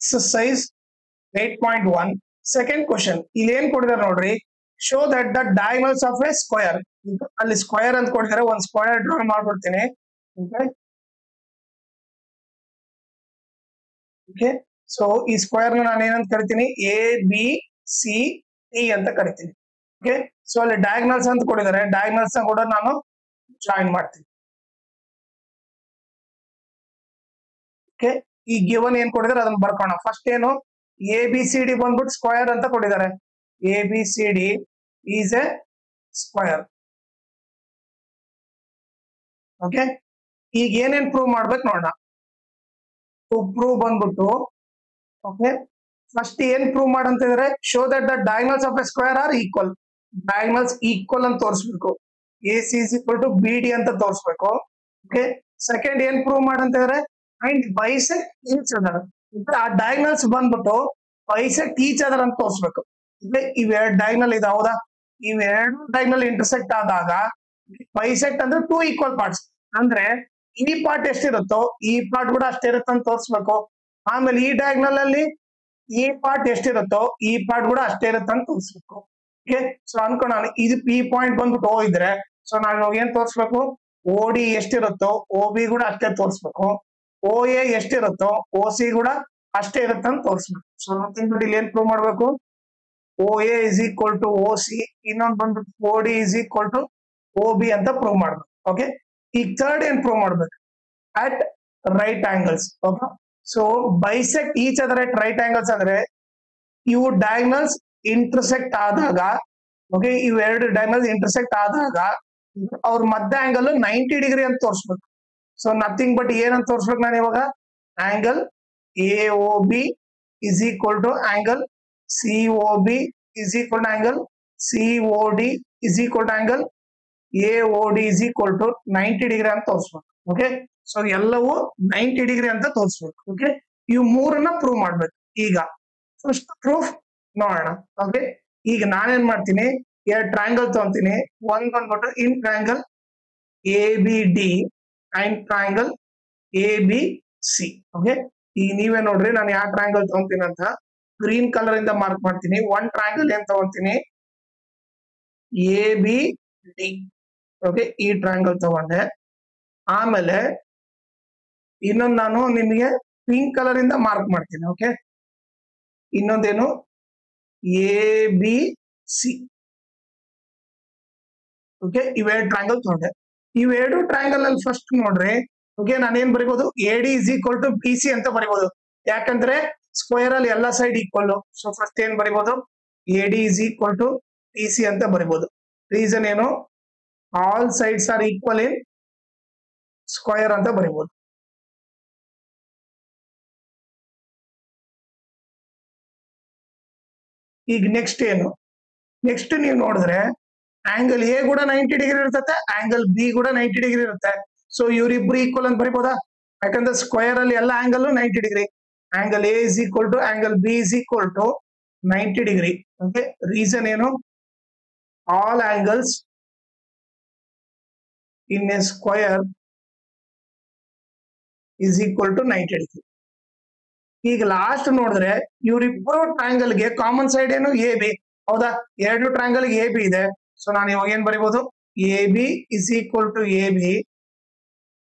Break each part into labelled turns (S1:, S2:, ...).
S1: exercise 8.1 second question ಇಲ್ಲಿ ಏನ್ ಕೊಟ್ಟಿದ್ದಾರೆ ನೋಡ್ರಿ show that the diagonals of a square ಅಲ್ಲಿ ಸ್ಕ್ವೇರ್ ಅಂತ ಕೊಟ್ಟಿದ್ದಾರೆ ಒಂದು ಸ್ಕ್ವೇರ್ ಡ್ರಾ ಮಾಡ್ಬಿಡ್ತೀನಿ ಓಕೆ ಸೊ ಈ ಸ್ಕ್ವೇರ್ ನಾನು ಏನಂತ ಕರಿತೀನಿ ಎ ಬಿ ಸಿ ಟಿ ಅಂತ ಕರಿತೀನಿ ಓಕೆ ಸೊ ಅಲ್ಲಿ ಡಯಾಗ್ನಲ್ಸ್ ಅಂತ ಕೊಟ್ಟಿದ್ದಾರೆ ಡಯಾಗ್ನಲ್ಸ್ ಕೂಡ ನಾನು ಜಾಯಿನ್ ಮಾಡ್ತೀನಿ ಓಕೆ ಈ ಗಿವನ್ ಏನ್ ಕೊಟ್ಟಿದ್ದಾರೆ ಅದನ್ನ ಬರ್ಕೋಣ ಫಸ್ಟ್ ಏನು ಎ ಬಿ ಸಿ ಡಿ ಬಂದ್ಬಿಟ್ಟು ಸ್ಕ್ವೇರ್ ಅಂತ ಕೊಟ್ಟಿದ್ದಾರೆ A B C D is a square okay ಈಗ ಏನೇನ್ ಪ್ರೂವ್ ಮಾಡ್ಬೇಕು ನೋಡೋಣ ಪ್ರೂವ್ ಬಂದ್ಬಿಟ್ಟು ಓಕೆ ಫಸ್ಟ್ ಏನ್ ಪ್ರೂವ್ ಮಾಡಂತಿದ್ರೆ show that the diagonals of a square are equal diagonals equal ಅಂತ ತೋರಿಸ್ಬೇಕು A C is equal to B D ಅಂತ ತೋರಿಸ್ಬೇಕು ಓಕೆ ಸೆಕೆಂಡ್ ಏನ್ ಪ್ರೂವ್ ಮಾಡಂತಿದ್ರೆ ಅಂಡ್ ಬೈಸೆಕ್ಟ್ ಈಚ್ ಅದರ್ ಆ ಡಯಾಗ್ನಲ್ಸ್ ಬಂದ್ಬಿಟ್ಟು ಬೈಸೆಕ್ಟ್ ಈಚ್ ಅದರ್ ಅಂತ ತೋರಿಸ್ಬೇಕು ಇವೆರಡು ಡಯಾಗ್ನಲ್ ಇದೆ ಹೌದಾ ಇವೆರಡು ಡಯಾಗ್ನಲ್ ಇಂಟರ್ಸೆಕ್ಟ್ ಆದಾಗ ಬೈಸೆಕ್ಟ್ ಅಂದ್ರೆ ಟೂ ಈಕ್ವಲ್ ಪಾರ್ಟ್ಸ್ ಅಂದ್ರೆ ಈ ಪಾರ್ಟ್ ಎಷ್ಟಿರುತ್ತೋ ಈ ಪಾರ್ಟ್ ಕೂಡ ಅಷ್ಟೇ ಇರುತ್ತೆ ಅಂತ ತೋರಿಸ್ಬೇಕು ಆಮೇಲೆ ಈ ಡಯಾಗ್ನಲ್ ಅಲ್ಲಿ ಈ ಪಾರ್ಟ್ ಎಷ್ಟಿರುತ್ತೋ ಈ ಪಾರ್ಟ್ ಕೂಡ ಅಷ್ಟೇ ಇರುತ್ತೆ ಅಂತ ತೋರಿಸ್ಬೇಕು ಓಕೆ ಸೊ ಅನ್ಕೊಂಡ ಇದು ಪಿ ಪಾಯಿಂಟ್ ಬಂದ್ಬಿಟ್ಟು ಓ ಇದ್ರೆ ಸೊ ನಾವು ಏನ್ ತೋರಿಸ್ಬೇಕು ಓ ಡಿ ಎಷ್ಟಿರುತ್ತೋ ಓ ಬಿ ಕೂಡ ಅಷ್ಟೇ ತೋರಿಸ್ಬೇಕು ಓ ಎ ಎಷ್ಟಿರುತ್ತೋ ಓ ಸಿ ಕೂಡ ಅಷ್ಟೇ ಇರುತ್ತೆ ಅಂತ ತೋರಿಸ್ಬೇಕು ಸೊ ನೋಡ್ತೀನಿ ಇಲ್ಲಿ ಏನ್ ಪ್ರೂವ್ ಮಾಡ್ಬೇಕು O A is equal to O C ಇನ್ನೊಂದು ಬಂದ್ಬಿಟ್ಟು O D is equal to O B ಅಂತ ಪ್ರೂವ್ ಮಾಡ್ಬೇಕು ಓಕೆ ಈಗ ಥರ್ಡ್ ಏನ್ ಪ್ರೂವ್ ಮಾಡ್ಬೇಕು at right angles okay so bisect each other at right angles ಅಂದ್ರೆ ಇವು ಡಯಾಗ್ನಲ್ಸ್ ಇಂಟರ್ಸೆಕ್ಟ್ ಆದಾಗ ಓಕೆ ಇವು ಎರಡು ಡಯಾಗ್ನಲ್ಸ್ ಇಂಟರ್ಸೆಕ್ಟ್ ಆದಾಗ ಅವ್ರ ಮಧ್ಯ ಆಂಗಲ್ 90 ಡಿಗ್ರಿ ಅಂತ ತೋರಿಸ್ಬೇಕು ಸೊ ನಥಿಂಗ್ ಬಟ್ ಏನಂತ ತೋರಿಸ್ಬೇಕು ನಾನು ಇವಾಗ angle A O B is equal to angle C O B is equal to angle C O D is equal to angle A O D is equal to 90 degree ಅಂತ ತೋರಿಸ್ಬೇಕು okay so ಎಲ್ಲವೂ 90 degree ಅಂತ ತೋರಿಸ್ಬೇಕು okay ಇವು ಮೂರನ್ನ prove ಮಾಡ್ಬೇಕು ಈಗ first proof ನೋಡೋಣ okay ಈಗ ನಾನೇನ್ ಮಾಡ್ತೀನಿ ಎರಡು ಟ್ರಯಾಂಗಲ್ ತಗೊಂತೀನಿ ಒಂದ್ ಬಂದ್ಬಿಟ್ಟು in triangle A B D and triangle A B C okay ಈಗ ನೀವೇ ನೋಡ್ರಿ ನಾನು ಯಾವ ಟ್ರಯಾಂಗಲ್ ತಗೊಂತೀನಿ ಅಂತ ಗ್ರೀನ್ ಕಲರ್ ಇಂದ ಮಾರ್ಕ್ ಮಾಡ್ತೀನಿ ಒನ್ ಟ್ರಯಾಂಗಲ್ ಏನ್ ತಗೊಂತೀನಿ ಎ ಬಿ ಡಿ ಓಕೆ ಈ ಟ್ರಯಾಂಗಲ್ ತಗೊಂಡೆ ಆಮೇಲೆ ಇನ್ನೊಂದು ನಾನು ನಿಮಗೆ ಪಿಂಕ್ ಕಲರ್ ಇಂದ ಮಾರ್ಕ್ ಮಾಡ್ತೀನಿ ಓಕೆ ಇನ್ನೊಂದೇನು ಎ ಬಿ ಸಿ ಓಕೆ ಇವೆರಡು ಟ್ರಯಾಂಗಲ್ ತಗೊಂಡೆ ಇವೆರಡು ಟ್ರಯಾಂಗಲ್ ಅಲ್ಲಿ ಫಸ್ಟ್ ನೋಡ್ರಿ ಓಕೆ ನಾನೇನ್ ಬರಿಬಹುದು A D is equal to B C ಅಂತ ಬರಿಬಹುದು ಯಾಕಂದ್ರೆ ಸ್ಕ್ವೇರ್ ಅಲ್ಲಿ ಎಲ್ಲ ಸೈಡ್ ಈಕ್ವಲ್ ಸೊ ಫಸ್ಟ್ ಏನ್ ಬರಿಬಹುದು A D is equal to B C ಅಂತ ಬರಿಬಹುದು ರೀಸನ್ ಏನು all sides are equal in square ಅಂತ ಬರಿಬಹುದು ಈಗ ನೆಕ್ಸ್ಟ್ ಏನು ನೆಕ್ಸ್ಟ್ ನೀವು ನೋಡಿದ್ರೆ ಆಂಗಲ್ ಎ ಕೂಡ 90 ಡಿಗ್ರಿ ಇರ್ತದೆ ಆಂಗಲ್ ಬಿ ಕೂಡ 90 ಡಿಗ್ರಿ ಇರುತ್ತೆ ಸೊ ಇವರಿಬ್ರು ಈಕ್ವಲ್ ಅಂತ ಬರಿಬೋದಾ ಯಾಕಂದ್ರೆ ಸ್ಕ್ವೇರ್ ಅಲ್ಲಿ ಎಲ್ಲ angle 90 degree angle A is equal to angle B is equal to 90 degree okay reason ಏನು all angles in a square is equal to 90 degree ಈಗ ಲಾಸ್ಟ್ ನೋಡಿದ್ರೆ ಇವರಿಬ್ಬರು ಟ್ರಯಾಂಗಲ್ ಗೆ ಕಾಮನ್ ಸೈಡ್ ಏನು ಎ ಬಿ ಹೌದಾ ಎರಡು ಟ್ರಯಾಂಗಲ್ ಎ ಬಿ ಇದೆ so ನಾನು ಇವಾಗ ಏನ್ ಬರಿಬಹುದು A B is equal to A B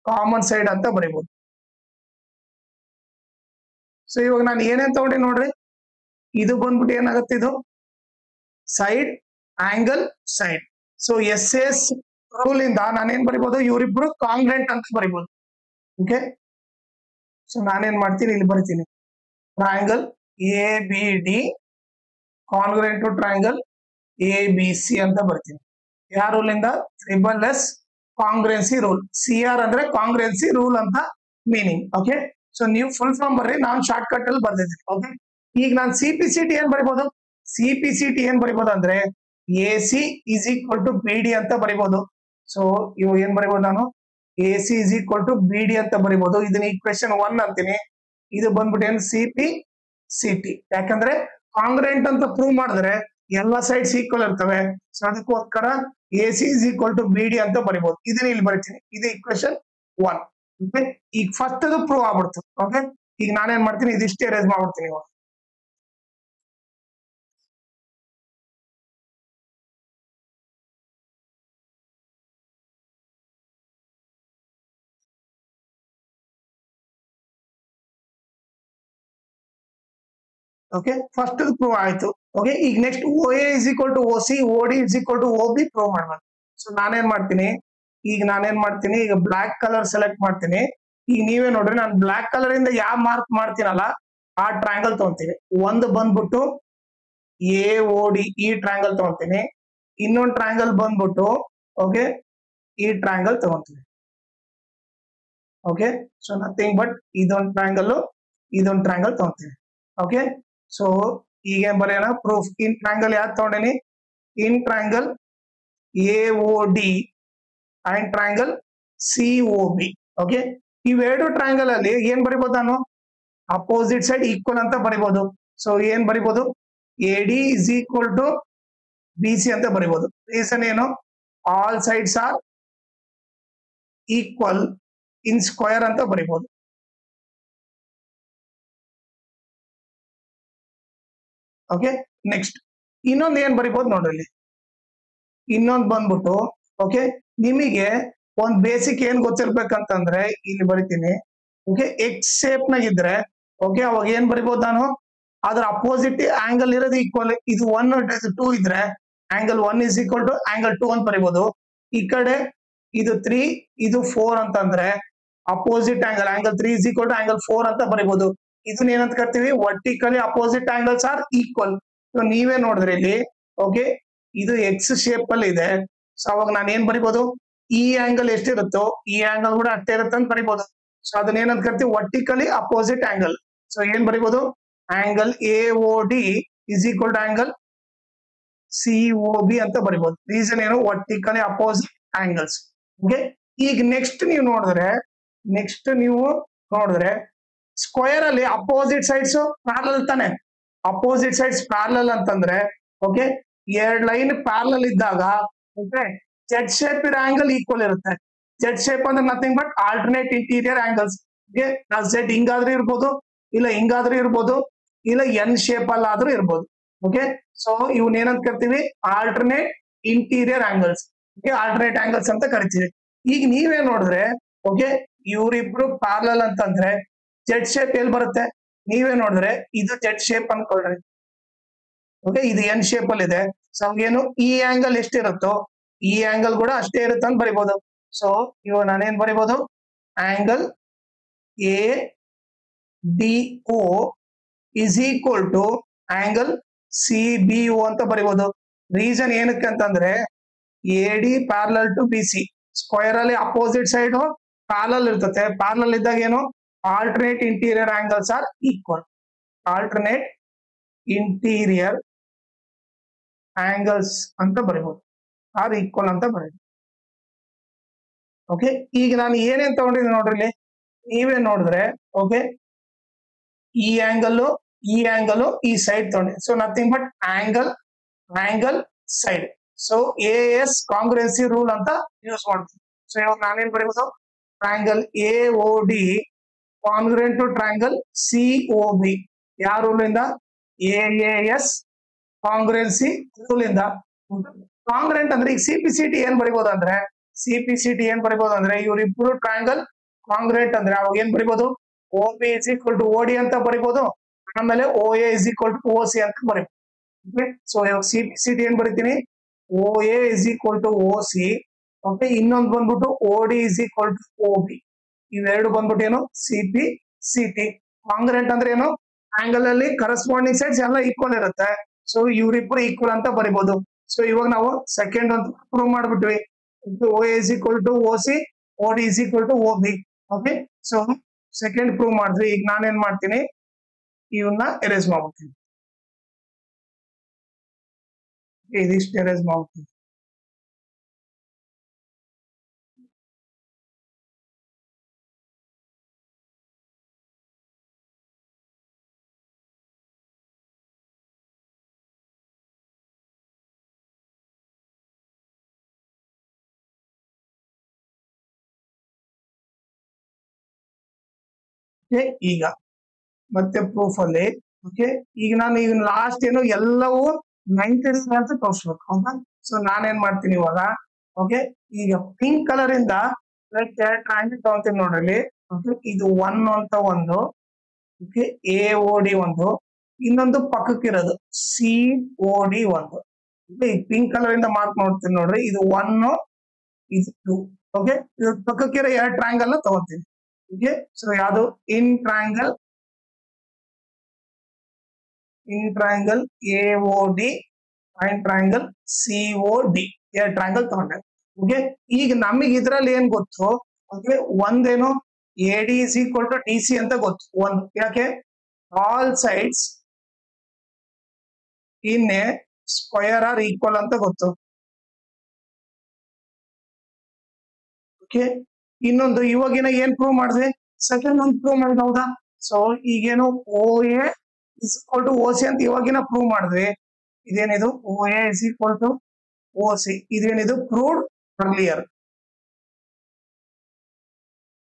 S1: common side ಅಂತ ಬರಿಬಹುದು ಸೊ ಇವಾಗ ನಾನು ಏನೇನ್ ತಗೊಂಡೆ ನೋಡ್ರಿ ಇದು ಬಂದ್ಬಿಟ್ಟು ಏನಾಗುತ್ತೆ ಇದು side angle side so S S rule ಇಂದ ನಾನೇನ್ ಬರಿಬಹುದು ಇವರಿಬ್ರು ಕಾಂಗ್ರೆಂಟ್ ಅಂತ ಬರಿಬಹುದು ಓಕೆ ಸೊ ನಾನೇನ್ ಮಾಡ್ತೀನಿ ಇಲ್ಲಿ ಬರಿತೀನಿ triangle A B D congruent to triangle A B C ಅಂತ ಬರ್ತೀನಿ ಯಾವ ರೂಲ್ ಇಂದ triple S congruency rule C R ಅಂದ್ರೆ ಕಾಂಗ್ರೆನ್ಸಿ ರೂಲ್ ಅಂತ ಮೀನಿಂಗ್ ಓಕೆ ಸೊ ನೀವು ಫುಲ್ ಫಾರ್ಮ್ ಬರ್ರಿ ನಾನು ಶಾರ್ಟ್ ಕಟ್ ಅಲ್ಲಿ ಬರ್ದಿದ್ದೀನಿ ಓಕೆ ಈಗ ನಾನು ಸಿ ಪಿ ಸಿ ಟಿ ಏನ್ ಬರಿಬಹುದು ಸಿ ಪಿ ಸಿ ಟಿ ಏನ್ ಬರಿಬಹುದು ಅಂದ್ರೆ A C is equal to B D ಅಂತ ಬರಿಬಹುದು ಸೊ ಇವು ಏನ್ ಬರಿಬಹುದು ನಾನು A C is equal to B D ಅಂತ ಬರಿಬಹುದು ಇದನ್ನ ಈಕ್ವೇಶನ್ 1 ಅಂತೀನಿ ಇದು ಬಂದ್ಬಿಟ್ಟು ಏನು ಸಿ ಪಿ ಸಿ ಟಿ ಯಾಕಂದ್ರೆ ಕಾಂಗ್ರೆಂಟ್ ಅಂತ ಪ್ರೂವ್ ಮಾಡಿದ್ರೆ ಎಲ್ಲ ಸೈಡ್ಸ್ ಈಕ್ವಲ್ ಇರ್ತವೆ ಸೊ ಅದಕ್ಕೋಸ್ಕರ A C is equal to B D ಅಂತ ಬರಿಬಹುದು ಇದನ್ನ ಇಲ್ಲಿ ಬರಿತೀನಿ ಇದು ಈಕ್ವೇಶನ್ 1 ಈಗ ಫಸ್ಟ್ ಅದು ಪ್ರೂವ್ ಆಗ್ಬಿಡ್ತು ಓಕೆ ಈಗ ನಾನೇನ್ ಮಾಡ್ತೀನಿ, ಇದಿಷ್ಟೇ ಎರೇಸ್ ಮಾಡ್ಬಿಡ್ತೀನಿ ಇವಾಗ. ಓಕೆ, ಫಸ್ಟ್ ಪ್ರೂವ್ ಆಯ್ತು. ಓಕೆ, ಈಗ next O A is equal to O C, O D is equal to O B prove ಮಾಡ್ಬೇಕು. ಸೊ ನಾನೇನ್ ಮಾಡ್ತೀನಿ, ಈಗ ಬ್ಲಾಕ್ ಕಲರ್ ಸೆಲೆಕ್ಟ್ ಮಾಡ್ತೀನಿ. ಈಗ ನೀವೇ ನೋಡ್ರಿ, ನಾನು ಬ್ಲಾಕ್ ಕಲರ್ ಇಂದ ಯಾವ ಮಾರ್ಕ್ ಮಾಡ್ತೀನಲ್ಲ ಆ ಟ್ರಯಾಂಗಲ್ ತಗೊಂತೀನಿ. ಒಂದು ಬಂದ್ಬಿಟ್ಟು ಎ ಓ ಡಿ, ಈ ಟ್ರಯಾಂಗಲ್ ತಗೊಂತೀನಿ. ಇನ್ನೊಂದು ಟ್ರಯಾಂಗಲ್ ಬಂದ್ಬಿಟ್ಟು ಓಕೆ ಈ ಟ್ರಯಾಂಗಲ್ ತಗೊಂತೀನಿ. ಓಕೆ, ಸೊ ನಥಿಂಗ್ ಬಟ್ ಇದೊಂದು ಟ್ರಯಾಂಗಲ್ ತಗೊಂತೀನಿ. ಓಕೆ, ಸೊ ಈಗ ಬರೆಯೋಣ ಪ್ರೂಫ್. ಇನ್ ಟ್ರಯಾಂಗಲ್ ಯಾವ್ದು ತಗೊಂಡೇನಿ, in triangle A O D and triangle C O B. Okay, ಇವೆರಡು ಟ್ರಯಾಂಗಲ್ ಅಲ್ಲಿ ಏನ್ ಬರಿಬಹುದು ನಾನು, ಅಪೋಸಿಟ್ ಸೈಡ್ ಈಕ್ವಲ್ ಅಂತ ಬರಿಬಹುದು. ಸೊ ಏನ್ ಬರಿಬಹುದು, A D is equal to B C ಅಂತ ಬರಿಬಹುದು. ರೀಸನ್ ಏನು, all sides are equal in square ಅಂತ ಬರಿಬಹುದು. ಓಕೆ, ನೆಕ್ಸ್ಟ್ ಇನ್ನೊಂದು ಏನ್ ಬರಿಬಹುದು ನೋಡ್ರಿ, ಇನ್ನೊಂದು ಬಂದ್ಬಿಟ್ಟು ಓಕೆ ನಿಮಗೆ ಒಂದ್ ಬೇಸಿಕ್ ಏನ್ ಗೊತ್ತಿರ್ಬೇಕಂತಂದ್ರೆ ಇಲ್ಲಿ ಬರಿತೀನಿ. ಓಕೆ, ಎಕ್ಸ್ ಶೇಪ್ ನಾಗ ಇದ್ರೆ ಓಕೆ ಅವಾಗ ಏನ್ ಬರಿಬಹುದು ನಾನು, ಅದ್ರ ಅಪೋಸಿಟ್ ಆಂಗಲ್ ಇರೋದು ಈಕ್ವಲ್. ಇದು 1 2 ಇದ್ರೆ angle 1 is equal to angle 2 ಅಂತ ಬರಿಬಹುದು. ಈ ಕಡೆ ಇದು 3 ಇದು 4 ಅಂತಂದ್ರೆ opposite angle 3 is equal to angle 4 ಅಂತ ಬರಿಬಹುದು. ಇದನ್ನ ಏನಂತ ಕರಿತೀವಿ, vertically opposite angles are equal. ನೀವೇ ನೋಡಿದ್ರೆ ಇಲ್ಲಿ ಓಕೆ ಇದು ಎಕ್ಸ್ ಶೇಪ್ ಅಲ್ಲಿ ಇದೆ. ಸೊ ಅವಾಗ ನಾನು ಏನ್ ಬರಿಬಹುದು, ಈ ಆಂಗಲ್ ಎಷ್ಟಿರುತ್ತೋ ಈ ಆಂಗಲ್ ಕೂಡ ಅಷ್ಟೇ ಇರುತ್ತೆ ಅಂತ ಬರಿಬಹುದು. ಸೊ ಅದನ್ನ ಏನಂತ ಕರಿತೀವಿ, ವರ್ಟಿಕಲಿ ಅಪೋಸಿಟ್ ಆಂಗಲ್. ಸೊ ಏನ್ ಬರಿಬಹುದು, angle A O D is equal to angle C O B ಅಂತ ಬರಿಬಹುದು. ರೀಸನ್ ಏನು, ವರ್ಟಿಕಲಿ ಅಪೋಸಿಟ್ ಆಂಗಲ್ಸ್. ಓಕೆ, ಈಗ ನೆಕ್ಸ್ಟ್ ನೀವು ನೋಡಿದ್ರೆ ಸ್ಕ್ವೇರ್ ಅಲ್ಲಿ ಅಪೋಸಿಟ್ ಸೈಡ್ಸ್ ಪ್ಯಾರಲಲ್ ತಾನೆ. ಅಪೋಸಿಟ್ ಸೈಡ್ಸ್ ಪ್ಯಾರಲಲ್ ಅಂತಂದ್ರೆ ಓಕೆ ಎರಡ್ ಲೈನ್ ಪ್ಯಾರಲಲ್ ಇದ್ದಾಗ ಓಕೆ ಜೆಡ್ ಶೇಪ್ ಇರೋ ಆಂಗಲ್ ಈಕ್ವಲ್ ಇರುತ್ತೆ. ಜೆಡ್ ಶೇಪ್ ಅಂದ್ರೆ nothing but alternate interior angles. Z ಹಿಂಗಾದ್ರೂ ಇರ್ಬೋದು, ಇಲ್ಲ ಹಿಂಗಾದ್ರೂ ಇರ್ಬೋದು, ಇಲ್ಲ ಎನ್ ಶೇಪ್ ಅಲ್ಲಿ ಆದ್ರೂ ಇರ್ಬೋದು. ಓಕೆ, ಸೊ ಇವನ್ ಏನಂತ ಕರಿತೀವಿ, alternate interior angles. Alternate angles ಅಂತ ಕರಿತೀವಿ. ಈಗ ನೀವೇ ನೋಡಿದ್ರೆ ಓಕೆ ಇವ್ರಿಬ್ರು ಪ್ಯಾರಲಲ್ ಅಂತಂದ್ರೆ ಜೆಡ್ ಶೇಪ್ ಎಲ್ಲಿ ಬರುತ್ತೆ, ನೀವೇ ನೋಡಿದ್ರೆ ಇದು ಜೆಡ್ ಶೇಪ್ ಅನ್ಕೊಳ್ರಿ. ಓಕೆ, ಇದು ಎನ್ ಶೇಪ್ ಅಲ್ಲಿ ಇದೆ. ಸೊ ಏನು ಈ ಆಂಗಲ್ ಎಷ್ಟಿರುತ್ತೋ ಈ ಆಂಗಲ್ ಕೂಡ ಅಷ್ಟೇ ಇರುತ್ತೆ ಅಂತ ಬರಿಬಹುದು. ಸೊ ಇವಾಗ ನಾನೇನ್ ಬರಿಬಹುದು, angle A D O is equal to angle C B O ಅಂತ ಬರಿಬಹುದು. ರೀಸನ್ ಏನಕ್ಕೆ ಅಂತಂದ್ರೆ A D parallel to B C, square ಅಲ್ಲಿ ಅಪೋಸಿಟ್ ಸೈಡ್ ಪ್ಯಾರಲಲ್ ಇರ್ತದೆ. ಪ್ಯಾರಲಲ್ ಇದ್ದಾಗ ಏನು, alternate interior angles are equal. Alternate interior angles ಅಂತ ಬರಿಬಹುದು, ಆರ್ ಈಕ್ವಲ್ ಅಂತ ಬರೀಬಹುದು. ಓಕೆ, ಈಗ ನಾನು ಏನೇನ್ ತಗೊಂಡಿದ್ದೀನಿ ನೋಡ್ರಿ, ನೀವೇ ನೋಡಿದ್ರೆ ಓಕೆ ಈ ಆಂಗಲ್ ಈ ಸೈಡ್ ತಗೊಂಡಿ. So nothing but angle side. So A S congruency rule ಅಂತ ಯೂಸ್ ಮಾಡ್ತೀವಿ. ಸೊ ಇವಾಗ ನಾನೇನ್ ಬರೀಬಹುದು, triangle A O D congruent to triangle C O B. ಯಾವ ರೂಲ್ ಇಂದ, ಎ ಎಸ್ ಕಾಂಗ್ರೆನ್ಸಿ ರೂಲ್ ಇಂದ. ಕಾಂಗ್ರೆಂಟ್ ಅಂದ್ರೆ ಈಗ ಸಿ ಪಿ ಸಿ ಟಿ ಏನ್ ಬರಿಬಹುದು ಅಂದ್ರೆ ಇವ್ರಿಬ್ರು ಟ್ರಯಾಂಗಲ್ ಕಾಂಗ್ರೆಂಟ್ ಅಂದ್ರೆ ಅವಾಗ ಏನ್ ಬರಿಬಹುದು, O B is equal to O D ಅಂತ ಬರಿಬಹುದು. ಆಮೇಲೆ O A is equal to O C ಅಂತ ಬರಿಬಹುದು. ಸೊ ಇವಾಗ ಸಿ ಪಿ ಸಿ ಟಿ ಏನ್ ಬರಿತೀನಿ, O A is equal to O C. Okay, ಇನ್ನೊಂದು ಬಂದ್ಬಿಟ್ಟು O D is equal to O B. ಇವೆರಡು ಬಂದ್ಬಿಟ್ಟು ಏನು, C P C T. Congruent ಅಂದ್ರೆ ಏನು, ಆಂಗಲ್ ಅಲ್ಲಿ ಕರೆಸ್ಪಾಂಡಿಂಗ್ ಸೈಡ್ಸ್ ಎಲ್ಲ ಈಕ್ವಲ್ ಇರುತ್ತೆ. ಸೊ ಇವ್ರಿಬ್ರು ಈಕ್ವಲ್ ಅಂತ ಬರಿಬಹುದು. ಸೊ ಇವಾಗ ನಾವು ಸೆಕೆಂಡ್ ಒಂದು ಪ್ರೂವ್ ಮಾಡ್ಬಿಟ್ವಿ, O A is equal to O C, O D is equal to O B. Okay, so second prove ಮಾಡಿದ್ವಿ. ಈಗ ನಾನೇನ್ ಮಾಡ್ತೀನಿ, ಇವನ್ನ ಎರೇಸ್ ಮಾಡ್ಬಿಡ್ತೀನಿ. ಇದಿಷ್ಟು ಎರೇಸ್ ಮಾಡ್ಬಿಡ್ತೀನಿ. ಈಗ ಮತ್ತೆ ಪ್ರೂಫ್ ಅಲ್ಲಿ. ಓಕೆ, ಈಗ ನಾನು ಈಗ ಲಾಸ್ಟ್ ಏನು ಎಲ್ಲವೂ 90 ಡಿಗ್ರಿ ಅಂತ ತೋರಿಸ್ಬೇಕು. ಹೌದಾ? ಸೊ ನಾನೇನ್ ಮಾಡ್ತೀನಿ ಇವಾಗ, ಓಕೆ, ಈಗ ಪಿಂಕ್ ಕಲರ್ ಇಂದ ಟ್ರಯಾಂಗಲ್ ತಗೊಂತೀನಿ ನೋಡ್ರಿ. ಓಕೆ, ಇದು 1 ಅಂತ ಒಂದು, ಓಕೆ, AOD ಒಂದು, ಇನ್ನೊಂದು ಪಕ್ಕಕ್ಕಿರೋದು COD ಒಂದು. ಈ ಪಿಂಕ್ ಕಲರ್ ಇಂದ ಮಾರ್ಕ್ ನೋಡ್ತೀನಿ ನೋಡ್ರಿ, ಇದು 1, ಇದು 2. ಓಕೆ, ಇದು ಪಕ್ಕಕ್ಕಿರೋ 2 ಟ್ರಯಾಂಗಲ್ ತಗೋತೀನಿ. ಓಕೆ, ಸೊ ಯಾವುದು in triangle AOD and triangle COD, 2 triangle ತಗೊಂಡೆ. ಓಕೆ, ಈಗ ನಮಗೆ ಇದ್ರಲ್ಲಿ ಏನ್ ಗೊತ್ತು, ಓಕೆ, ಒಂದೇನು AD is equal to DC ಅಂತ ಗೊತ್ತು. ಒಂದು ಯಾಕೆ, all sides in a square are equal ಅಂತ ಗೊತ್ತು. ಓಕೆ, ಇನ್ನೊಂದು ಇವಾಗಿನ ಏನ್ ಪ್ರೂವ್ ಮಾಡಿದ್ವಿ, ಸೆಕೆಂಡ್ ಒಂದು ಪ್ರೂವ್ ಮಾಡಿದ. ಹೌದಾ? ಸೊ ಈಗೇನು OA is equal to OC ಅಂತ ಇವಾಗಿನ ಪ್ರೂವ್ ಮಾಡಿದ್ವಿ. ಇದೇನಿದು OA is equal to OC, ಇದೇನಿದು ಪ್ರೂವ್ಡ್ ಅರ್ಲಿಯರ್.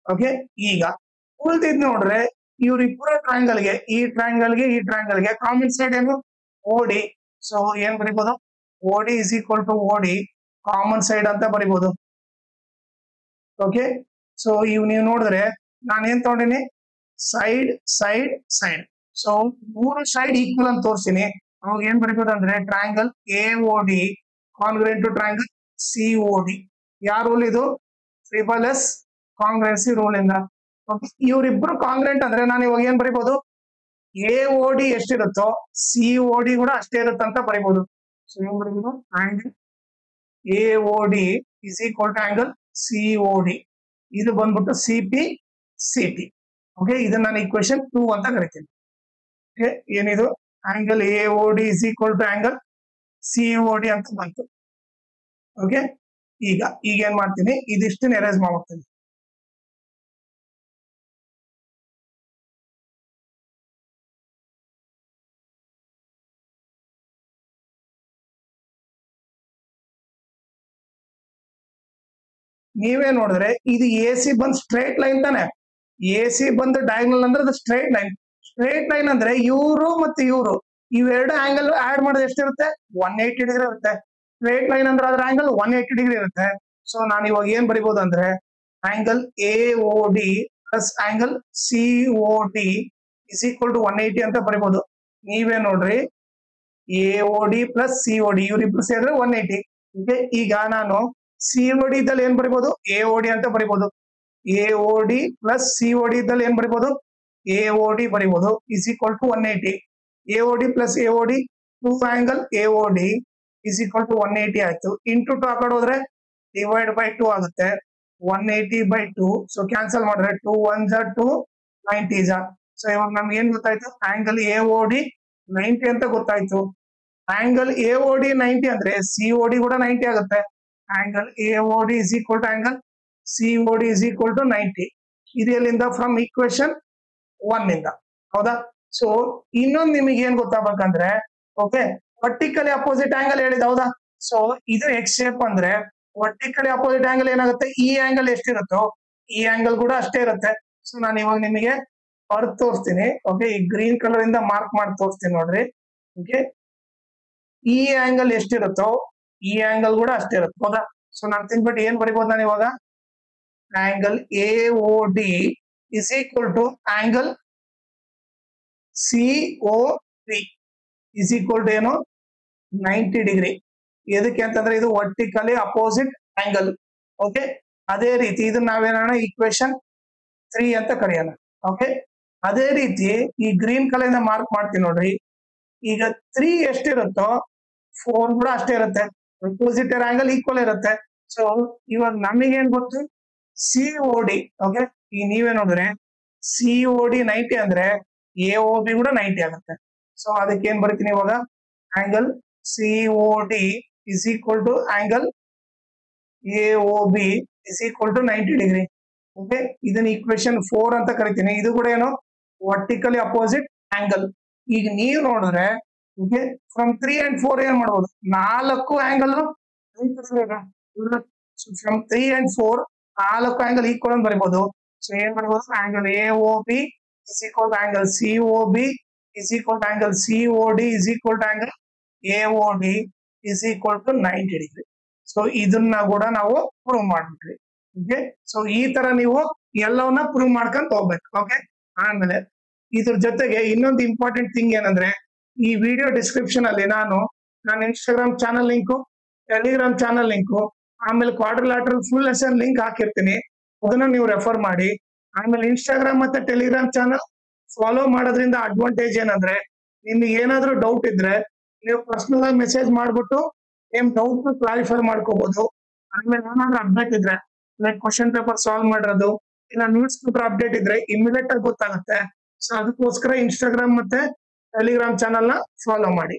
S1: ಓಕೆ, ಈಗ ಉಳಿದಿದ್ ನೋಡ್ರೆ ಇವ್ರಿಬ್ಬರ ಟ್ರಯಾಂಗಲ್ಗೆ, ಈ ಟ್ರಯಾಂಗಲ್ಗೆ ಕಾಮನ್ ಸೈಡ್ ಏನು OD. ಸೊ ಏನ್ ಬರಿಬಹುದು, OD is equal to OD common side ಅಂತ ಬರಿಬಹುದು. ಓಕೆ, ಸೊ ಇವ್ ನೀವು ನೋಡಿದ್ರೆ ನಾನು ಏನ್ ತಗೊಂಡಿನಿ, side side side. So 3 side equal ಅಂತ ತೋರಿಸ್ತೀನಿ. ಅವಾಗ ಏನ್ ಬರಿಬಹುದು ಅಂದ್ರೆ triangle AOD congruent to triangle COD. ಯಾವ ರೂಲ್ ಇದು, SSS ಕಾಂಗ್ರುಯೆನ್ಸಿ ರೂಲ್ ಇಂದ. ಇವರಿಬ್ರು ಕಾಂಗ್ರುಯೆಂಟ್ ಅಂದ್ರೆ ನಾನು ಇವಾಗ ಏನ್ ಬರಿಬಹುದು, AOD ಎಷ್ಟಿರುತ್ತೋ COD ಕೂಡ ಅಷ್ಟೇ ಇರುತ್ತೆ ಅಂತ ಬರಿಬಹುದು. ಸೊ ಏನ್ ಬರಿಬಹುದು, angle AOD is equal to angle COD. ಇದು ಬಂದ್ಬಿಟ್ಟು CP. ಓಕೆ, ಇದನ್ನ ನಾನು ಇಕ್ವೇಶನ್ 2 ಅಂತ ಕರಿತೀನಿ. ಓಕೆ, ಏನಿದು angle AOD is equal to angle COD ಅಂತ ಬಂತು. ಓಕೆ, ಈಗ ಏನ್ ಮಾಡ್ತೀನಿ, ಇದಿಷ್ಟನ್ನ ಎರೇಸ್ ಮಾಡ್ತೀನಿ. ನೀವೇ ನೋಡಿದ್ರೆ ಇದು AC ಬಂದ್ ಸ್ಟ್ರೇಟ್ ಲೈನ್ ತಾನೆ, AC ಬಂದು ಡಯಾಗ್ನಲ್ ಅಂದ್ರೆ ಅದು ಸ್ಟ್ರೇಟ್ ಲೈನ್ ಅಂದ್ರೆ ಇವರು ಮತ್ತೆ ಇವರು ಇವೆರಡು ಆಂಗಲ್ ಆಡ್ ಮಾಡೋದು ಎಷ್ಟಿರುತ್ತೆ, 180 ಡಿಗ್ರಿ ಇರುತ್ತೆ. ಸ್ಟ್ರೇಟ್ ಲೈನ್ ಅಂದ್ರೆ ಅದ್ರ ಆಂಗಲ್ 180 ಡಿಗ್ರಿ ಇರುತ್ತೆ. ಸೊ ನಾನು ಇವಾಗ ಏನ್ ಬರಿಬಹುದು ಅಂದ್ರೆ angle AOD plus angle COD is equal to 180 ಅಂತ ಬರಿಬಹುದು. ನೀವೇ ನೋಡ್ರಿ, AOD ಪ್ಲಸ್ COD ಇವರಿಬ್ರು ಸೇರಿದ್ರೆ 180. ಈಗ ನಾನು COD ಇದ್ದಲ್ಲಿ ಏನ್ ಬರಿಬಹುದು, AOD ಅಂತ ಬರಿಬಹುದು. AOD ಪ್ಲಸ್ COD ಇದ್ದಲ್ಲಿ ಏನ್ ಬರಿಬಹುದು, AOD ಬರಿಬಹುದು is equal to 180. AOD plus AOD 2 angle AOD is equal to 180 ಆಯ್ತು. ಇಂಟು 2 ಆ ಕಡೆ ಹೋದ್ರೆ ಡಿವೈಡ್ ಬೈ 2 ಆಗುತ್ತೆ, 180 by 2. ಸೊ ಕ್ಯಾನ್ಸಲ್ ಮಾಡಿದ್ರೆ 2 1s are 2, 90s are. So ಇವಾಗ ನಮ್ಗೆ ಏನ್ ಗೊತ್ತಾಯ್ತು, ಆಂಗಲ್ AOD 90 ಅಂತ ಗೊತ್ತಾಯ್ತು. ಆಂಗಲ್ AOD 90 ಅಂದ್ರೆ COD ಕೂಡ 90 ಆಗುತ್ತೆ. Angle AOD is equal to angle COD is equal to 90. ಇದೆಲ್ಲಿಂದ, ಫ್ರಮ್ ಈಕ್ವೇಶನ್ 1 ಇಂದ. ಹೌದಾ? ಸೊ ಇನ್ನೊಂದು ನಿಮಗೆ ಏನ್ ಗೊತ್ತಾಗಬೇಕಂದ್ರೆ, ಓಕೆ, ವರ್ಟಿಕಲಿ ಅಪೋಸಿಟ್ ಆಂಗಲ್ ಹೇಳಿದ. ಹೌದಾ? ಸೊ ಇದು ಎಕ್ಸ್ ಶೇಪ್ ಅಂದ್ರೆ ವರ್ಟಿಕಲಿ ಅಪೋಸಿಟ್ ಆಂಗಲ್ ಏನಾಗುತ್ತೆ, ಈ ಆಂಗಲ್ ಎಷ್ಟಿರುತ್ತೋ ಈ ಆಂಗಲ್ ಕೂಡ ಅಷ್ಟೇ ಇರುತ್ತೆ. ಸೊ ನಾನು ಇವಾಗ ನಿಮಗೆ ಹೊರತು ತೋರಿಸ್ತೀನಿ. ಓಕೆ, ಈ ಗ್ರೀನ್ ಕಲರ್ ಇಂದ ಮಾರ್ಕ್ ಮಾಡಿ ತೋರಿಸ್ತೀನಿ ನೋಡ್ರಿ. ಓಕೆ, ಈ ಆಂಗಲ್ ಎಷ್ಟಿರುತ್ತೋ ಈ ಆಂಗಲ್ ಕೂಡ ಅಷ್ಟೇ ಇರುತ್ತೆ. ಹೌದಾ? ಸೊ ನಾನು ತಿನ್ಬಿಟ್ಟು ಏನ್ ಬರಿಬಹುದು, ನಾನು ಇವಾಗ angle AOD is equal to angle COD is equal to ಏನು, 90 ಡಿಗ್ರಿ. ಎದಕ್ಕೆ ಅಂತಂದ್ರೆ ಇದು ವರ್ಟಿಕಲಿ ಅಪೋಸಿಟ್ ಆಂಗಲ್. ಓಕೆ, ಅದೇ ರೀತಿ ಇದನ್ನ ನಾವೇನೋಣ ಈಕ್ವೇಶನ್ 3 ಅಂತ ಕರೆಯೋಣ. ಓಕೆ, ಅದೇ ರೀತಿ ಈ ಗ್ರೀನ್ ಕಲರ್ ಇಂದ ಮಾರ್ಕ್ ಮಾಡ್ತೀನಿ ನೋಡ್ರಿ. ಈಗ 3 ಎಷ್ಟಿರುತ್ತೋ 4 ಕೂಡ ಅಷ್ಟೇ ಇರುತ್ತೆ. ಅಪೋಸಿಟ್ ಆಂಗಲ್ ಈಕ್ವಲ್ ಇರುತ್ತೆ. ಸೊ ಇವಾಗ ನಮಗೇನ್ ಗೊತ್ತು, COD. ಓಕೆ, ಈಗ ನೀವೇ ನೋಡಿದ್ರೆ COD 90 ಅಂದ್ರೆ AOB ಕೂಡ 90 ಆಗುತ್ತೆ. ಸೊ ಅದಕ್ಕೆ ಏನ್ ಬರೀತೀನಿ ಇವಾಗ, angle COD is equal to angle AOB is equal to 90 degree. Okay, ಇದನ್ನ ಈಕ್ವೇಶನ್ 4 ಅಂತ ಕರಿತೀನಿ. ಇದು ಕೂಡ ಏನು, ವರ್ಟಿಕಲಿ ಅಪೋಸಿಟ್ ಆಂಗಲ್. ಈಗ ನೀವು ನೋಡಿದ್ರೆ, ಓಕೆ, ಫ್ರಮ್ 3 and 4 ಏನ್ ಮಾಡ್ಬೋದು, 4 angle from 3 and 4 4 angle equal ಅಂತ ಬರಿಬಹುದು. ಸೊ ಏನ್ ಮಾಡ್ಬೋದು, angle AOB is equal to angle COB is equal to angle COD is equal to angle AOD is equal to 90 degree. So ಇದನ್ನ ಕೂಡ ನಾವು prove ಮಾಡ್ಬಿಟ್ವಿ. Okay, so ಈ ತರ ನೀವು ಎಲ್ಲವನ್ನ ಪ್ರೂವ್ ಮಾಡ್ಕೊಂತ ಹೋಗ್ಬೇಕು. ಓಕೆ, ಆಮೇಲೆ ಇದ್ರ ಜೊತೆಗೆ ಇನ್ನೊಂದು ಇಂಪಾರ್ಟೆಂಟ್ ಥಿಂಗ್ ಏನಂದ್ರೆ, ಈ ವಿಡಿಯೋ ಡಿಸ್ಕ್ರಿಪ್ಷನ್ ಅಲ್ಲಿ ನಾನು Instagram channel link, Telegram channel link, ಆಮೇಲೆ ಕ್ವಾಡ್ರಿಲ್ಯಾಟರಲ್ ಫುಲ್ ಲೆಸನ್ ಲಿಂಕ್ ಹಾಕಿರ್ತೀನಿ. ಅದನ್ನ ನೀವು ರೆಫರ್ ಮಾಡಿ. ಆಮೇಲೆ ಇನ್ಸ್ಟಾಗ್ರಾಮ್ ಮತ್ತೆ ಟೆಲಿಗ್ರಾಮ್ ಚಾನಲ್ ಫಾಲೋ ಮಾಡೋದ್ರಿಂದ ಅಡ್ವಾಂಟೇಜ್ ಏನಂದ್ರೆ, ನಿಮ್ಗೆ ಏನಾದ್ರೂ ಡೌಟ್ ಇದ್ರೆ ನೀವು ಪರ್ಸನಲ್ ಆಗಿ ಮೆಸೇಜ್ ಮಾಡ್ಬಿಟ್ಟು ನಿಮ್ ಡೌಟ್ ಕ್ಲಾರಿಫೈ ಮಾಡ್ಕೋಬಹುದು. ಆಮೇಲೆ ಏನಾದ್ರೂ ಅಪ್ಡೇಟ್ ಇದ್ರೆ, ಲೈಕ್ ಕ್ವಶನ್ ಪೇಪರ್ ಸಾಲ್ವ್ ಮಾಡಿರೋದು ಇಲ್ಲ ನ್ಯೂಸ್ ಪೇಪರ್ ಅಪ್ಡೇಟ್ ಇದ್ರೆ ಇಮಿಡಿಯೇಟ್ ಆಗಿ ಗೊತ್ತಾಗುತ್ತೆ. ಸೊ ಅದಕ್ಕೋಸ್ಕರ ಇನ್ಸ್ಟಾಗ್ರಾಮ್ ಮತ್ತೆ ಟೆಲಿಗ್ರಾಮ್ ಚಾನಲ್ ನ ಫಾಲೋ ಮಾಡಿ.